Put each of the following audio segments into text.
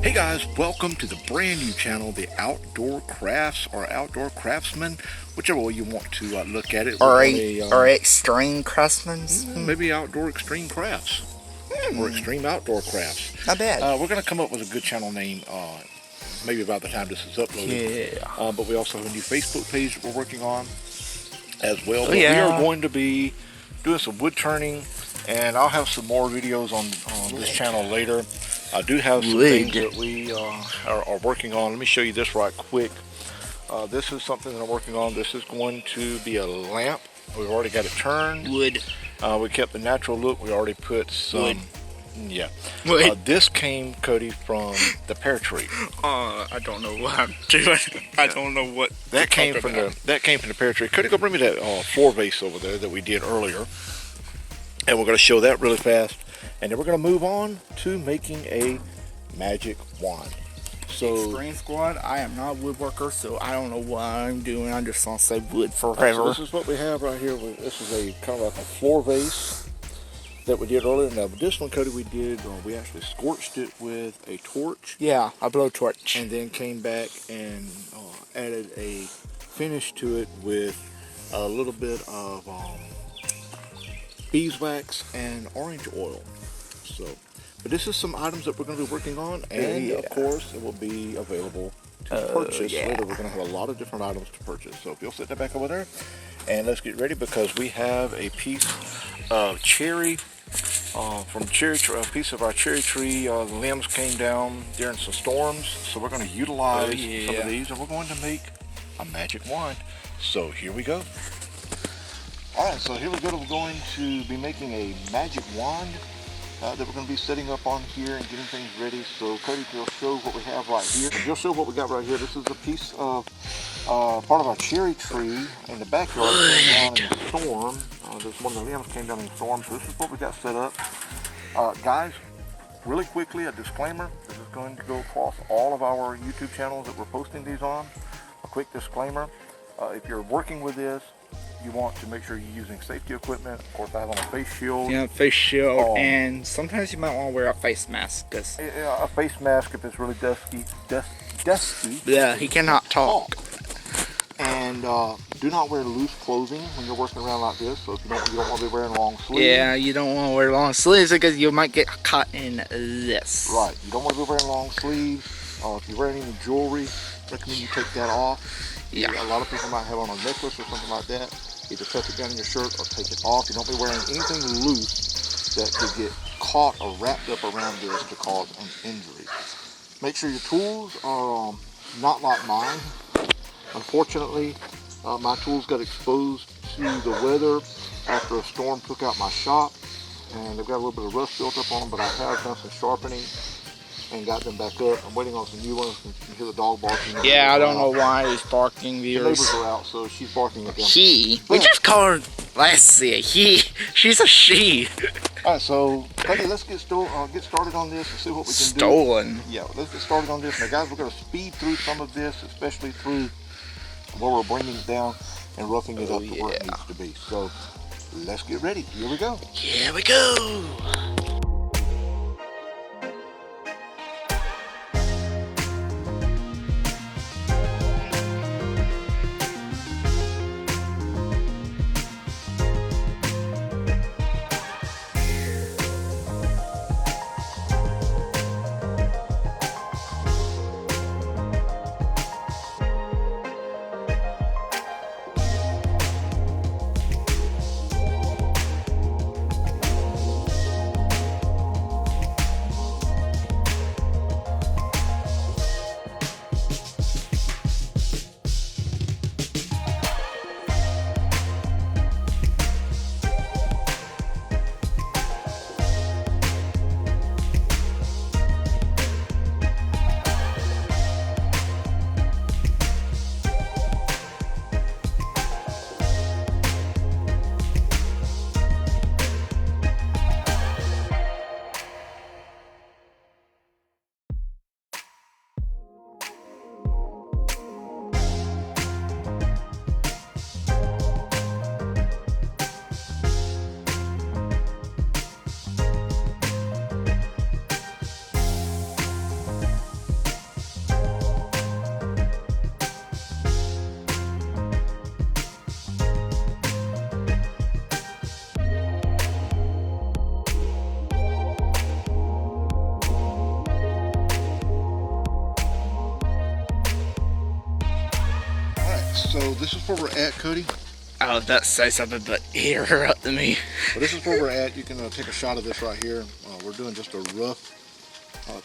Hey guys, welcome to the brand new channel, The Outdoor Crafts or Outdoor Craftsman, whichever way you want to look at it. Or Extreme Craftsman? Maybe Outdoor Extreme Crafts or Extreme Outdoor Crafts. Not bad. We're going to come up with a good channel name maybe about the time this is uploaded. Yeah. But we also have a new Facebook page that we're working on as well. Oh, yeah. We are going to be doing some wood turning, and I'll have some more videos on this channel later. I do have some things that we are working on. Let me show you this right quick. This is something that I'm working on. This is going to be a lamp. We've already got it turned. Wood. We kept the natural look. We already put some wood. Yeah. Wood. This came, Cody, from the pear tree. I don't know what I'm doing. I don't know what that came from the pear tree. Cody, go bring me that floor vase over there that we did earlier, and we're going to show that really fast. And then we're going to move on to making a magic wand. So, Extreme Squad, I am not a woodworker, so I don't know what I'm doing. I'm just going to say wood forever. So this is what we have right here. This is a kind of like a floor vase that we did earlier. Now, this one, Cody, we actually scorched it with a torch. Yeah, a blowtorch. And then came back and added a finish to it with a little bit of beeswax and orange oil. So, but this is some items that we're going to be working on, and of course it will be available to purchase later. We're going to have a lot of different items to purchase. So if you'll sit that back over there, and let's get ready, because we have a piece of cherry from a piece of our cherry tree. The limbs came down during some storms, so we're going to utilize some of these, and we're going to make a magic wand. So here we go. Alright, so here we go. We're going to be making a magic wand that we're going to be setting up on here and getting things ready. So Cody, you'll show what we have right here. You'll show what we got right here. This is a piece of part of our cherry tree in the backyard. Came down in the storm. This one of the limbs came down in the storm. So this is what we got set up. Guys, really quickly, a disclaimer. This is going to go across all of our YouTube channels that we're posting these on. A quick disclaimer. If you're working with this, you want to make sure you're using safety equipment. Of course, I have on a face shield. Yeah, face shield, and sometimes you might want to wear a face mask. A face mask if it's really dusty. Yeah, he cannot talk. And do not wear loose clothing when you're working around like this. So if you don't want to be wearing long sleeves. Yeah, you don't want to wear long sleeves because you might get caught in this. Right, you don't want to be wearing long sleeves. If you're wearing any jewelry, recommend you take that off. Yeah. A lot of people might have on a necklace or something like that. Either tuck it down in your shirt or take it off. You don't be wearing anything loose that could get caught or wrapped up around this to cause an injury. Make sure your tools are not like mine. Unfortunately, my tools got exposed to the weather after a storm took out my shop, and they've got a little bit of rust built up on them, but I have done some sharpening and got them back up. I'm waiting on some new ones. You can hear the dog barking. Yeah, I don't know why he's barking, viewers. The neighbors are out, so she's barking at them. He. We just call her, let's see, he. She's a she. Alright, so, okay, let's get started on this and see what we can do. Stolen. Yeah, let's get started on this. Now, guys, we're going to speed through some of this, especially through where we're bringing it down and roughing it up to where it needs to be. So, let's get ready. Here we go. Here we go. So this is where we're at, Cody. I was about to say something, but he interrupted me. But this is where we're at. You can take a shot of this right here. We're doing just a rough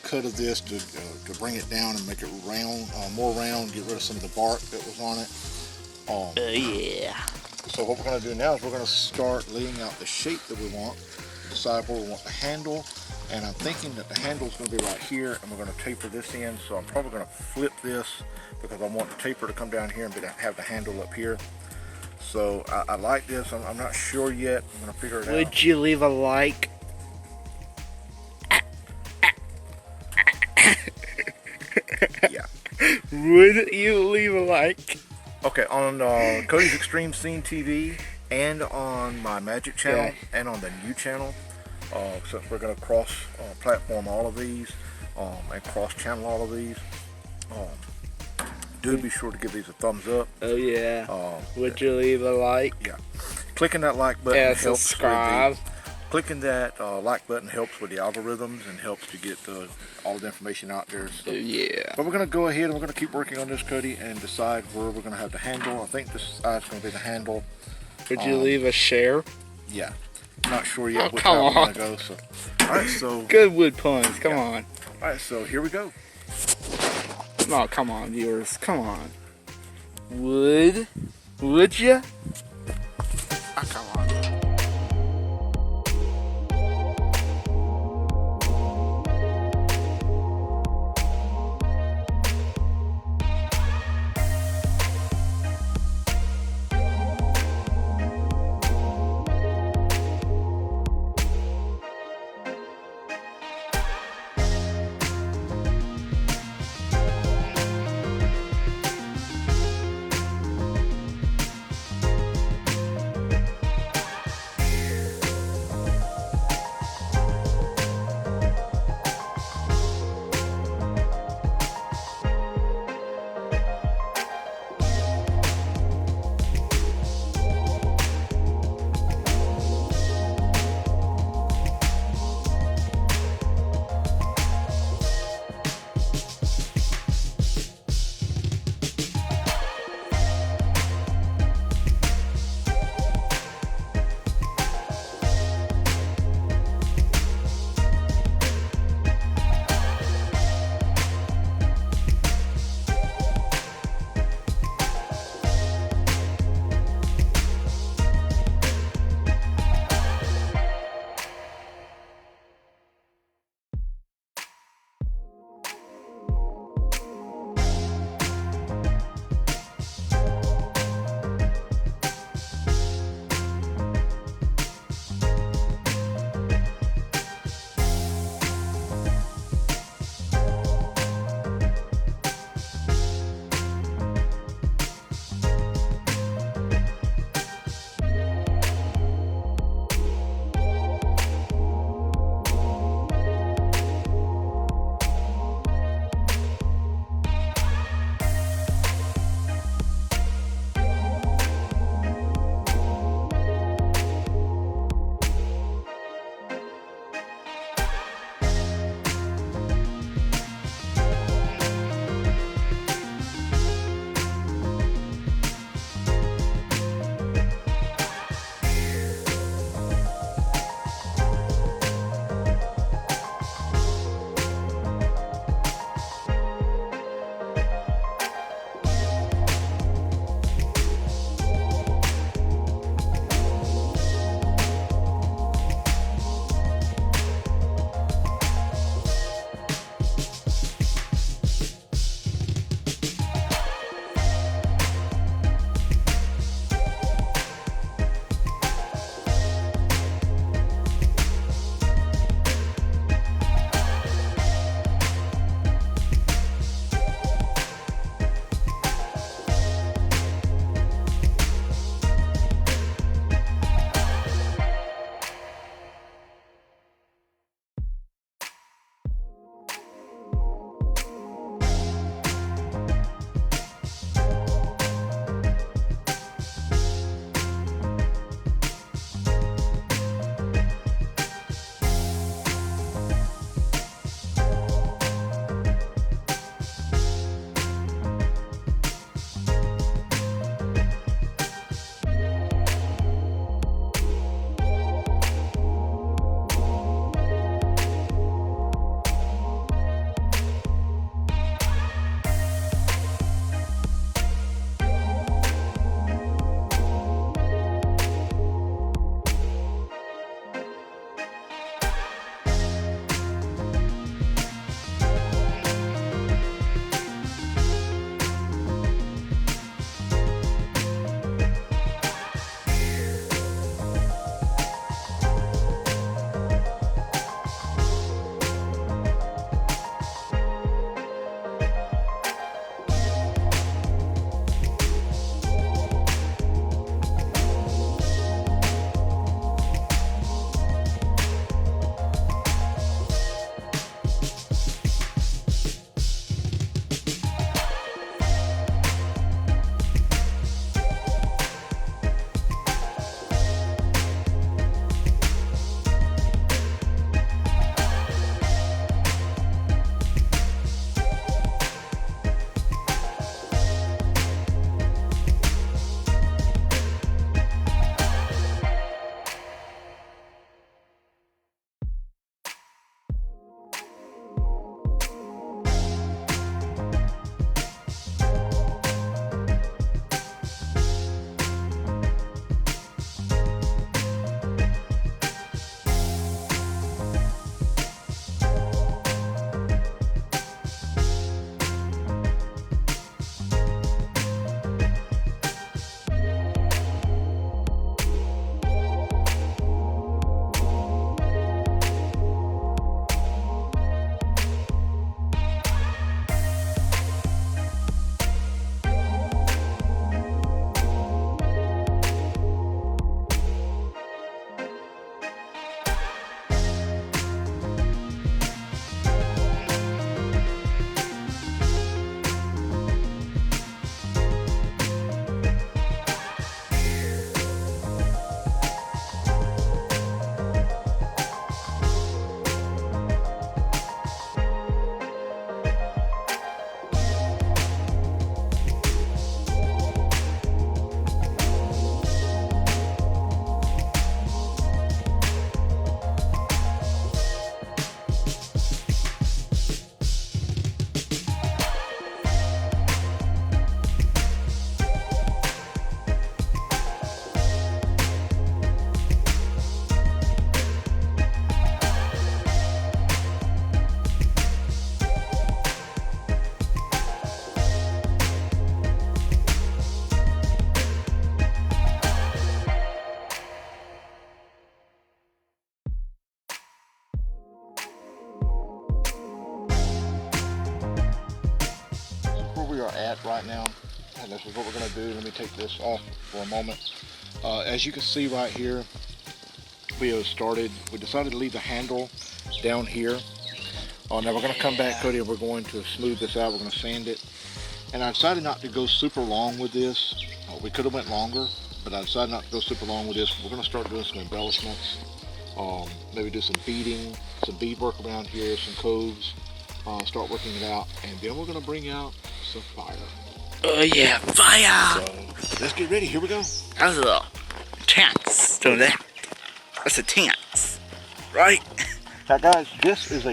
cut of this to bring it down and make it round, more round, get rid of some of the bark that was on it. Yeah. So what we're going to do now is we're going to start laying out the shape that we want, decide where we want the handle, and I'm thinking that the handle is going to be right here, and we're going to taper this in. So I'm probably going to flip this because I want the taper to come down here and have the handle up here. So I like this. I'm not sure yet. I'm going to figure it out. Would you leave a like? Yeah. Would you leave a like? Okay, on Cody's Extreme Scene TV and on my Magic channel and on the new channel, since we're going to cross platform all of these and cross channel all of these, do be sure to give these a thumbs up. Oh yeah. Would you leave a like? Yeah. Clicking that like button And helps. subscribe. Clicking that like button helps with the algorithms and helps to get all the information out there. So. Yeah. But we're going to go ahead and we're going to keep working on this, Cody, and decide where we're going to have the handle. I think this side's going to be the handle. Would you leave a share? Yeah. Not sure yet Oh, which come route we're on. going to go. So, all right, so Good wood puns. Come on. all right, so here we go. Oh, come on, viewers. Come on. Would you? Oh, come on. right now, and this is what we're going to do. Let me take this off for a moment. As you can see right here, we decided to leave the handle down here. Now we're going to come back, Cody, and we're going to smooth this out. We're going to sand it. And I decided not to go super long with this. We could have went longer, but I decided not to go super long with this. We're going to start doing some embellishments. Maybe do some beading, some beadwork around here, some coves. Start working it out, and then we're going to bring out some fire. Oh yeah, fire! So let's get ready. Here we go. That's a tense. So that's a tense, right? Now, guys, this is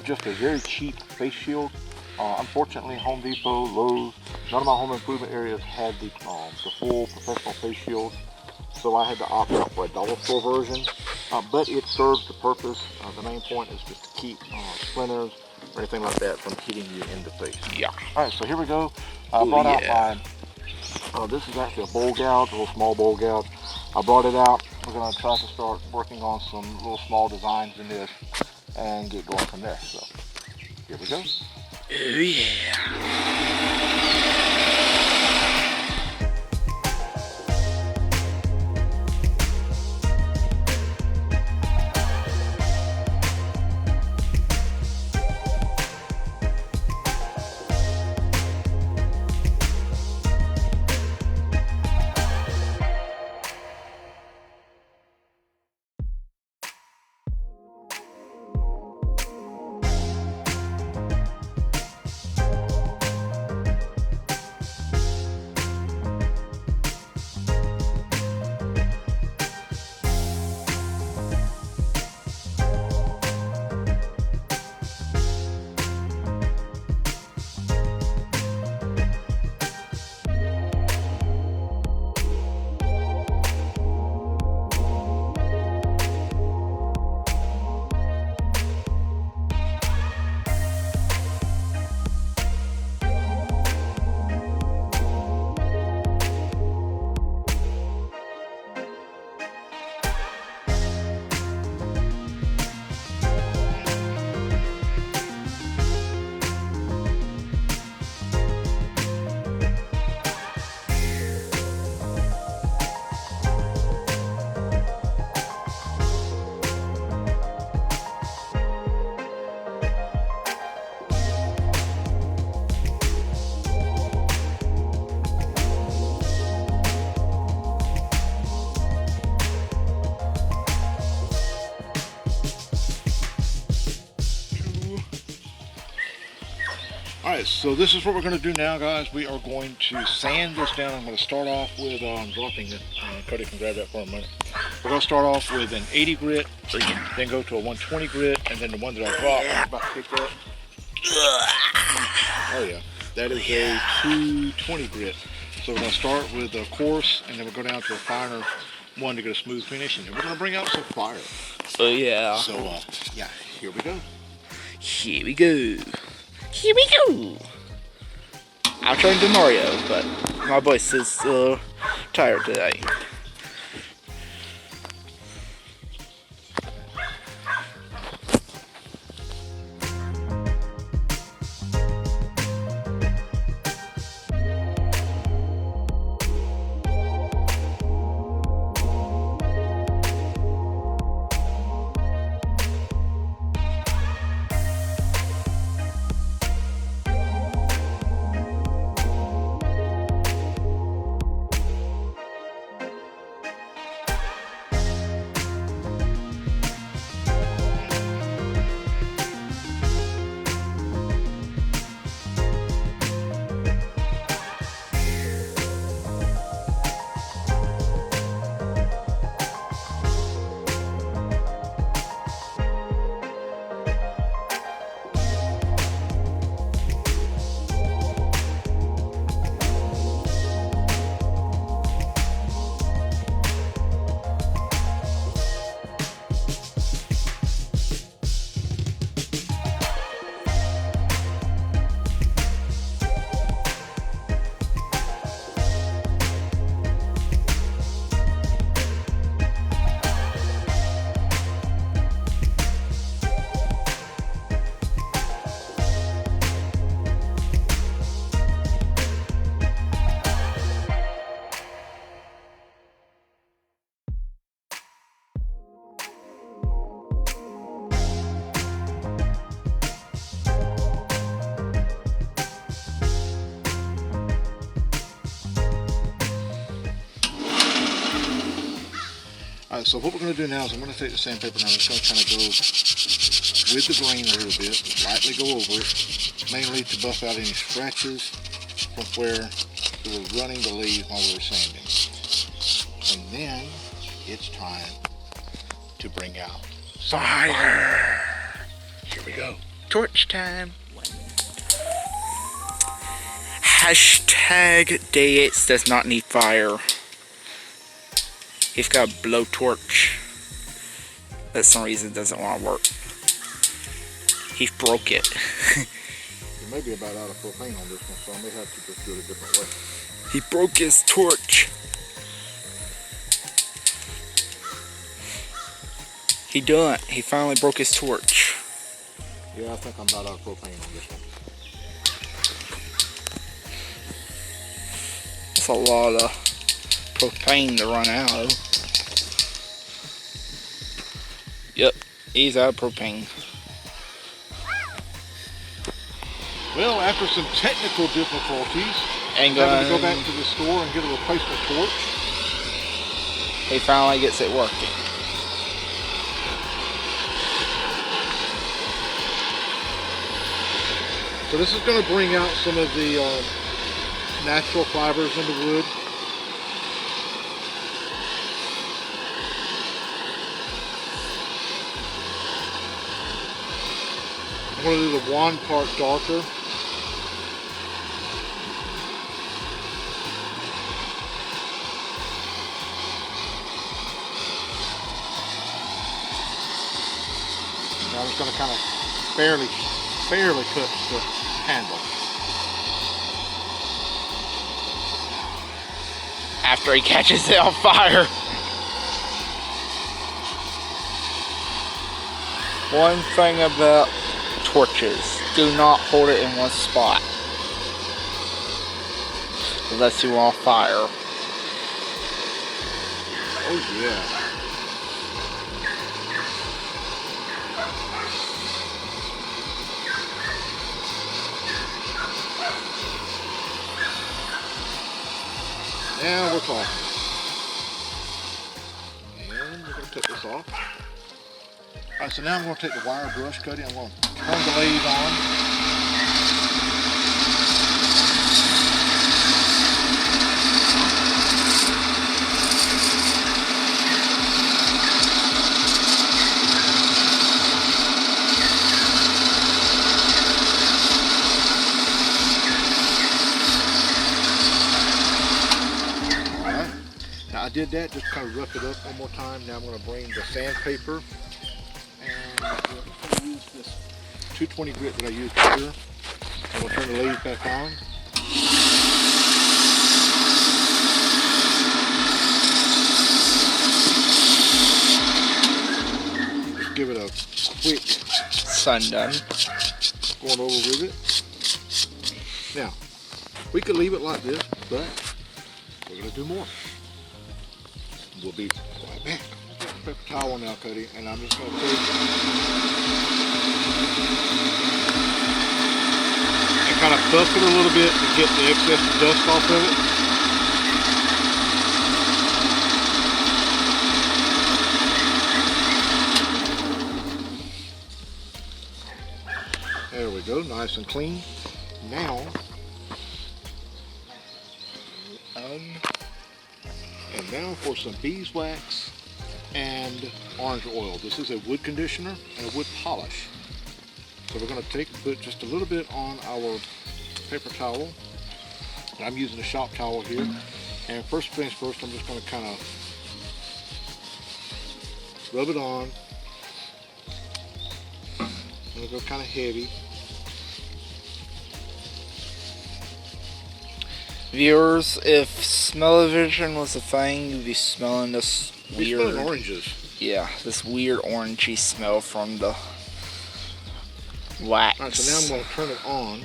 just a very cheap face shield. Unfortunately, Home Depot, Lowe's, none of my home improvement areas had the full professional face shield, so I had to opt out for a dollar store version. But it serves the purpose. The main point is just to keep splinters or anything like that from hitting you in the face. Yeah. All right, so here we go. I brought out my, this is actually a bowl gouge, a little small bowl gouge. I brought it out. We're gonna try to start working on some little small designs in this and get going from there. So here we go. Oh yeah. Alright, so this is what we're going to do now, guys. We are going to sand this down. I'm going to start off with dropping it. Cody can grab that for a minute. We're going to start off with an 80 grit, then go to a 120 grit, and then the one that I dropped, I'm about to pick up. Oh yeah, that is a 220 grit. So we're going to start with a coarse, and then we'll go down to a finer one to get a smooth finish, and then we're going to bring out some fire. Oh yeah. So yeah, here we go. Here we go. Here we go. I'll turn to Mario, but my voice is tired today. Alright, so what we're going to do now is I'm going to take the sandpaper and I'm just going to kind of go with the grain a little bit, lightly go over it, mainly to buff out any scratches from where we were running the lathe while we were sanding. And then it's time to bring out fire. Here we go. Torch time. Hashtag Day8 does not need fire. He's got a blowtorch. For some reason it doesn't want to work. He broke it. You may be about out of propane on this one, so I may have to just do it a different way. He broke his torch. He done. He finally broke his torch. Yeah, I think I'm about out of propane on this one. That's a lot of propane to run out of. Yep, he's out of propane. Well, after some technical difficulties, And having to go back to the store and get a replacement torch. He finally gets it working. So this is going to bring out some of the natural fibers in the wood. I'm going to do the 1 part darker. Now I'm just going to kind of barely touch the handle. After he catches it on fire. One thing about torches, do not hold it in one spot. Unless you want fire. Oh yeah. Now we're talking. And we're going to take this off. Alright, so now I'm going to take the wire brush cutting. I'm going to turn the lathe on. I did that, just kind of rough it up one more time. Now I'm going to bring the sandpaper and I'm going to use this 220 grit that I used here. I'm going to turn the lathe back on. Just give it a quick Sundone. going over with it. Now, we could leave it like this, but we're going to do more. We'll be right back. Paper towel now, Cody, and I'm just going to take and kind of buff it a little bit to get the excess dust off of it. There we go, nice and clean. Now, and now for some beeswax and orange oil. This is a wood conditioner and a wood polish. So we're going to put just a little bit on our paper towel. I'm using a shop towel here. And first things first, I'm just going to kind of rub it on. I'm going to go kind of heavy. Viewers, if smell-o-vision was a thing, you'd be smelling this weird... We're smelling oranges. Yeah, this weird orangey smell from the wax. Alright, so now I'm going to turn it on.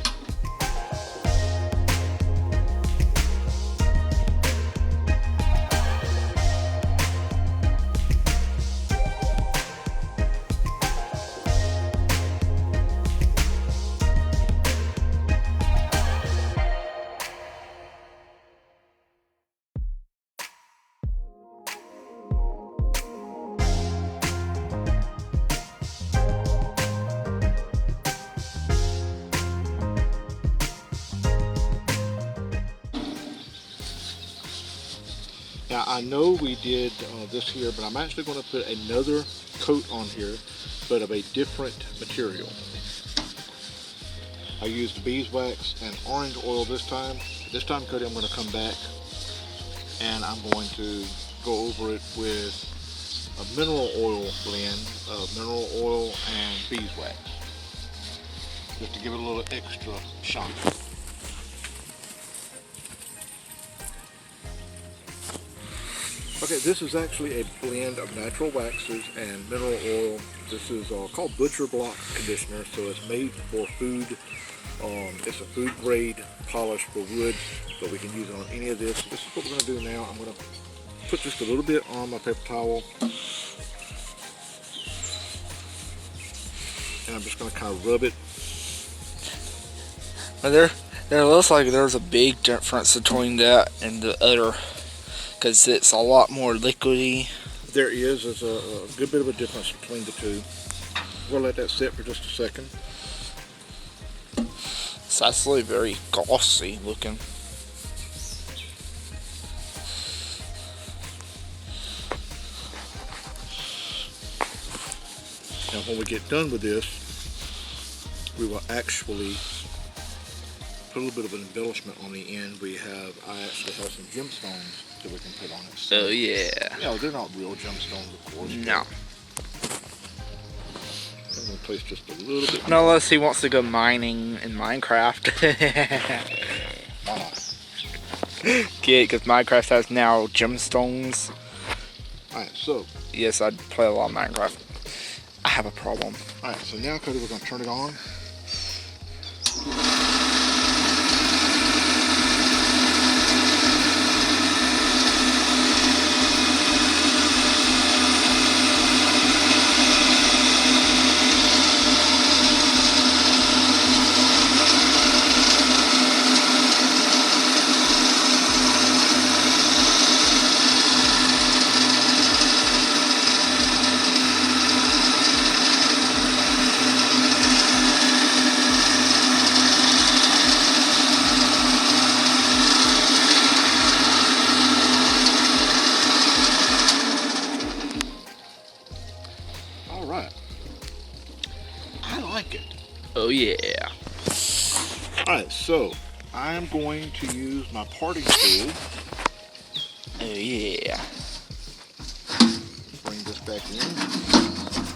Now I know we did this here, but I'm actually going to put another coat on here, but of a different material. I used beeswax and orange oil this time. This time, Cody, I'm going to come back and I'm going to go over it with a mineral oil blend of mineral oil and beeswax, just to give it a little extra shine. Okay, this is actually a blend of natural waxes and mineral oil. This is called Butcher Block Conditioner, so it's made for food. It's a food grade polish for wood, but we can use it on any of this. This is what we're going to do now. I'm going to put just a little bit on my paper towel, and I'm just going to kind of rub it. But there looks like there's a big difference between that and the other, because it's a lot more liquidy. There's a good bit of a difference between the two. We'll let that sit for just a second. It's actually very glossy looking. Now when we get done with this, we will actually put a little bit of an embellishment on the end. I actually have some gemstones that we can put on it. So, oh yeah. You know, they're not real gemstones, of course. No. I'm going to place just a little bit. No, unless he wants to go mining in Minecraft. Why not? Kid, because Minecraft has now gemstones. Alright, so. Yes, I play a lot of Minecraft. I have a problem. Alright, so now, Cody, we're going to turn it on. Alright. I like it. Oh yeah. Alright, so I am going to use my parting tool. Oh yeah. Bring this back in.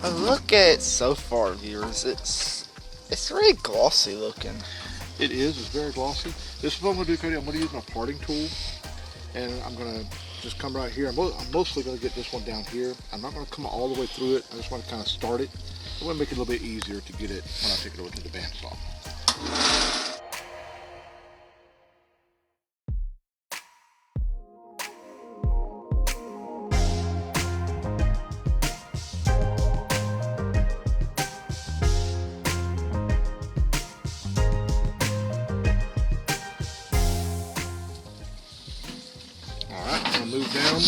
Oh, look at it so far, viewers. It's very glossy looking. It is. It's very glossy. This is what I'm going to do, Cody. I'm going to use my parting tool, and I'm going to just come right here. I'm mostly going to get this one down here. I'm not going to come all the way through it. I just want to kind of start it. I want to make it a little bit easier to get it when I take it over to the bandsaw. Alright, I'm going to move down.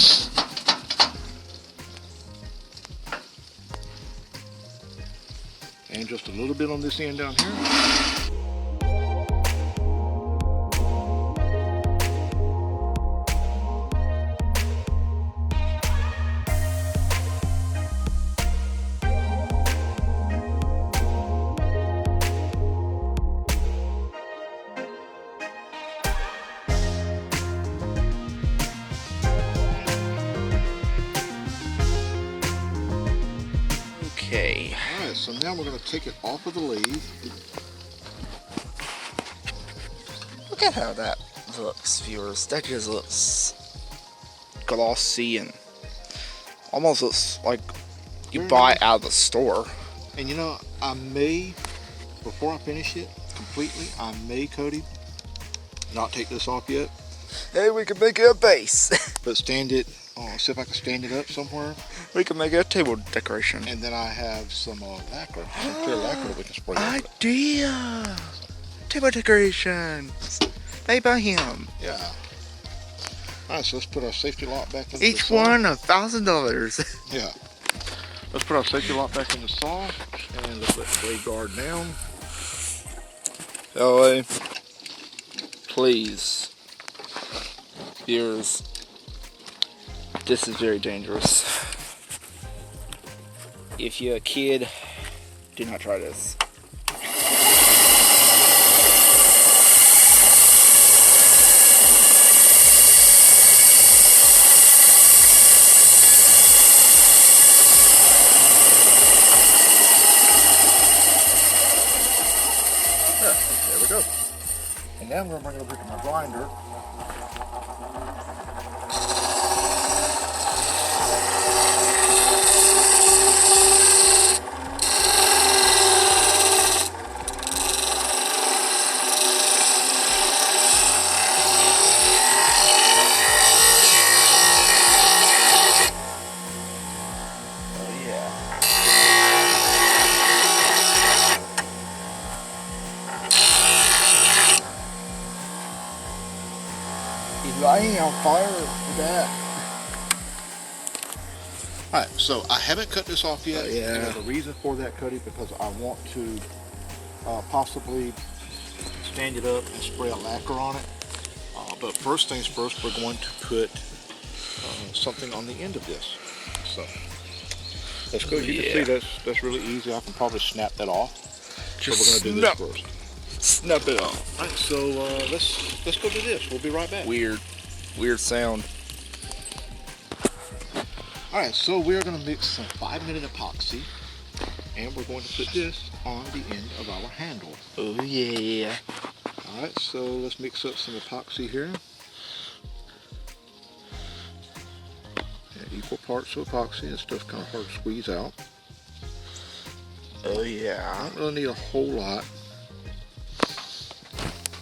And just a little bit on this end down here. Okay. Alright, so now we're going to take it off of the lathe. Look at how that looks, viewers. That just looks glossy and almost looks like you buy it out of the store. And you know, I may, before I finish it completely, I may, Cody, not take this off yet. Hey, we can make it a base. But stand it, see if I can stand it up somewhere. We can make it a table decoration. And then I have some lacquer, some clear lacquer that we can spray over it. Idea! Table decoration. Made by him. Yeah. Alright, so let's put our safety lock back in the Each saw. one $1,000. Yeah. Let's put our safety lock back in the saw, and let's let the blade guard down. LA, please, viewers, This is very dangerous. If you're a kid, do not try this. There we go. And now I'm going to bring it over to my grinder. He's lighting on fire with that. Alright, so I haven't cut this off yet. Yeah. And there's a reason for that, Cody, because I want to possibly stand it up and spray a lacquer on it. But first things first, we're going to put something on the end of this. So let's go. You can see that's really easy. I can probably snap that off. Just so we're going to do this first. Snap it off. Alright, so let's go do this. We'll be right back. Weird sound. Alright, so we're going to mix some 5-minute epoxy, and we're going to put this on the end of our handle. Oh yeah. Alright, so let's mix up some epoxy here. And equal parts of epoxy, and stuff's kind of hard to squeeze out. Oh yeah. I don't really need a whole lot.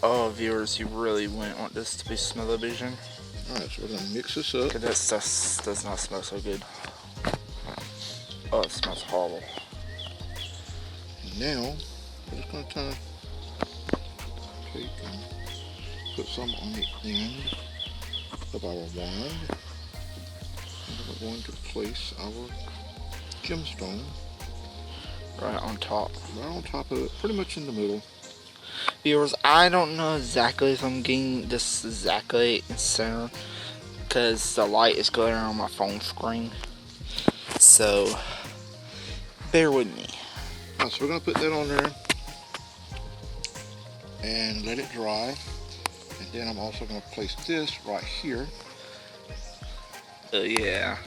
Oh, viewers, you really wouldn't want this to be smell-o-vision. Alright, so we're going to mix this up. Because that stuff does not smell so good. Oh, it smells horrible. And now, we're just going to kind of take and put some on the end of our wand. And then we're going to place our gemstone Right on top. right on top of it, pretty much in the middle. Viewers, I don't know exactly if I'm getting this exactly in center because the light is glaring on my phone screen. So, bear with me. Alright, so we're going to put that on there and let it dry. And then I'm also going to place this right here. Oh yeah.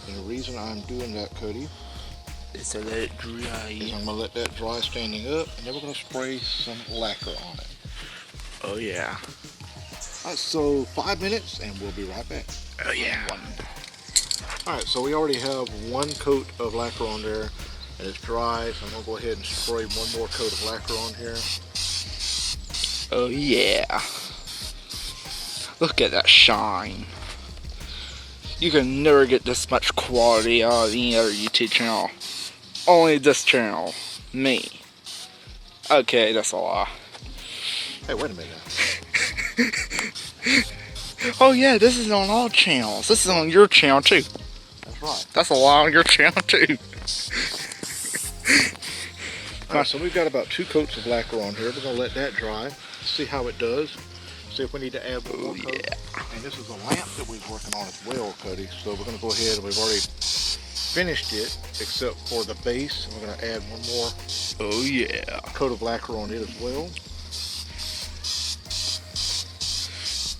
And the reason I'm doing that, Cody, Is to let it is dry. I'm going to let that dry standing up, and then we're going to spray some lacquer on it. Oh yeah. Alright, so 5 minutes and we'll be right back. Oh yeah. Alright, so we already have one coat of lacquer on there and it's dry, so I'm going to go ahead and spray one more coat of lacquer on here. Oh yeah. Look at that shine. You can never get this much quality out of any other YouTube channel. Only this channel. Me. Okay, that's a lie. Hey, wait a minute now. Oh yeah, this is on all channels. This is on your channel too. That's right. That's a lie on your channel too. Alright, so we've got about 2 coats of lacquer on here. We're going to let that dry, see how it does, see if we need to add one more coat. And this is a lamp that we was working on as well, Cody. So we're going to go ahead and we've already finished it, except for the base. And we're going to add one more Oh yeah. coat of lacquer on it as well.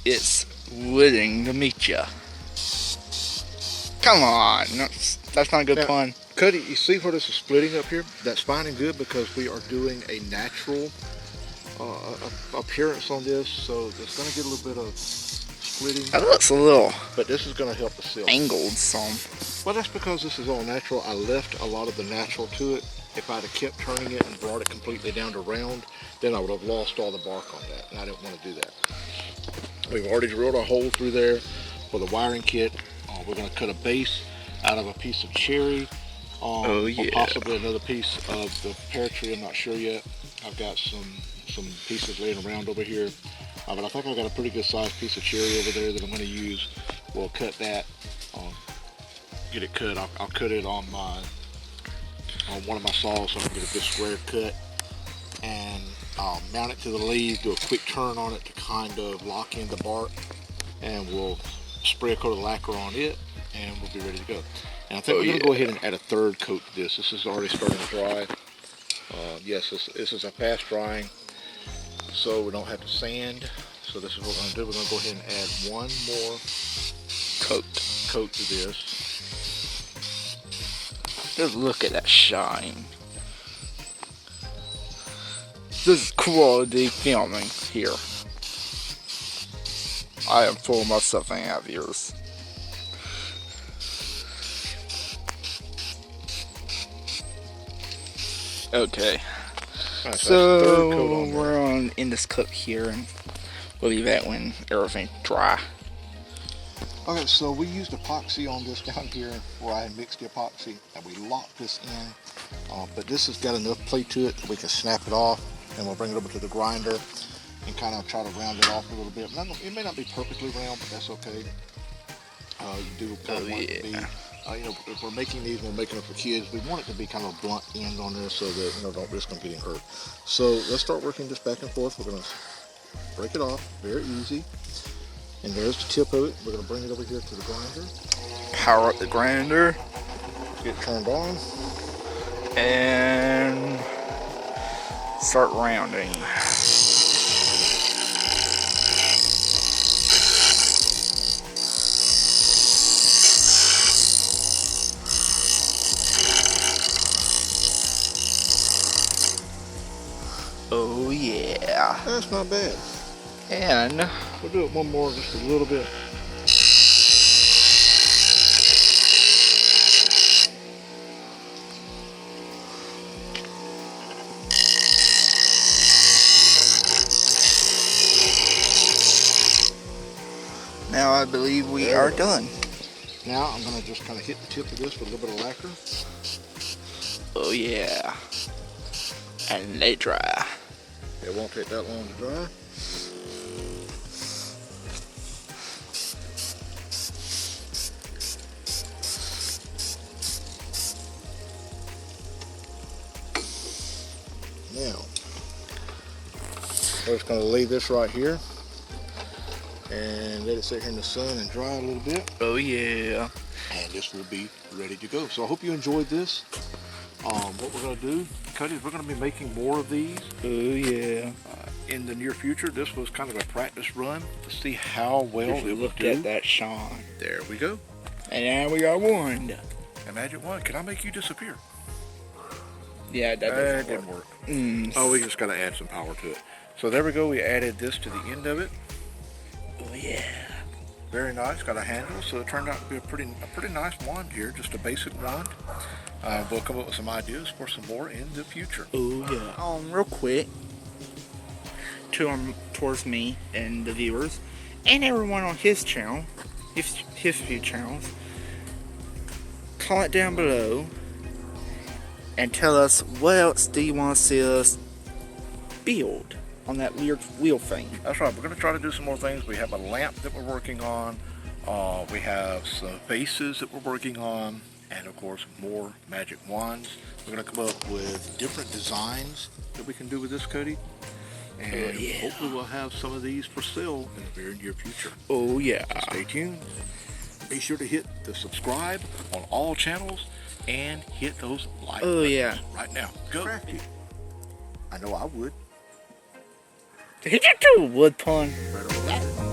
It's willing to meet ya. Come on, that's not a good Now, pun. Cody, you see where this is splitting up here? That's fine and good because we are doing a natural appearance on this, so it's going to get a little bit of splitting. That looks a little But this is going to help the seal. angled some. Well, that's because this is all natural. I left a lot of the natural to it. If I'd have kept turning it and brought it completely down to round, then I would have lost all the bark on that, and I didn't want to do that. We've already drilled a hole through there for the wiring kit. We're going to cut a base out of a piece of cherry. Oh, yeah. Or possibly another piece of the pear tree. I'm not sure yet. I've got some pieces laying around over here. But I think I've got a pretty good sized piece of cherry over there that I'm going to use. We'll cut that. Get it cut. I'll cut it on one of my saws so I can get a good square cut. And I'll mount it to the leaf, do a quick turn on it to kind of lock in the bark, and we'll spray a coat of lacquer on it, and we'll be ready to go. And I think we're going to go ahead and add a third coat to this. This is already starting to dry. Yes, this is a fast drying, so we don't have to sand. So this is what we're going to do. We're going to go ahead and add one more coat to this. Just look at that shine. This is quality filming here. I am full of myself and have yours. Okay. Right, so we're on in this cup here, and we'll leave that when everything's dry. Okay, so we used epoxy on this down here where I had mixed the epoxy, and we locked this in. But this has got enough play to it that we can snap it off, and we'll bring it over to the grinder and kind of try to round it off a little bit. It may not be perfectly round, but that's okay. You do kind of want it to be. You know, if we're making these, we're making them for kids. We want it to be kind of a blunt end on this so that, you know, don't risk them getting hurt. So let's start working this back and forth. We're going to break it off, very easy. And there's the tip of it. We're going to bring it over here to the grinder. Power up the grinder. Get it turned on. And start rounding. Oh yeah. That's not bad. And we'll do it one more, just a little bit. now I believe we are done. Now I'm going to just kind of hit the tip of this with a little bit of lacquer. Oh yeah. And they dry. It won't take that long to dry. Now, we're just going to leave this right here and let it sit here in the sun and dry a little bit. Oh yeah. And this will be ready to go. So I hope you enjoyed this. What we're going to do, Cody, is we're going to be making more of these. Oh yeah. In the near future. This was kind of a practice run to see how well it would do. Look at that shine. There we go. And now we got one. And Magic Wand, can I make you disappear? Yeah, that didn't work. Oh, we just got to add some power to it. So there we go. We added this to the end of it. Oh yeah. Very nice. Got a handle, so it turned out to be a pretty nice wand here. Just a basic wand. We'll come up with some ideas for some more in the future. Oh yeah. Real quick, towards me and the viewers, and everyone on his channel, his few channels, comment down below and tell us what else do you want to see us build on that weird wheel thing. That's right. We're going to try to do some more things. We have a lamp that we're working on. We have some vases that we're working on. And of course, more magic wands. We're going to come up with different designs that we can do with this, Cody. And hopefully we'll have some of these for sale in the very near future. Oh yeah. So stay tuned. Be sure to hit the subscribe on all channels and hit those like buttons right now. Go. Crafty. I know I would. Did you do a wood pun? Right over there.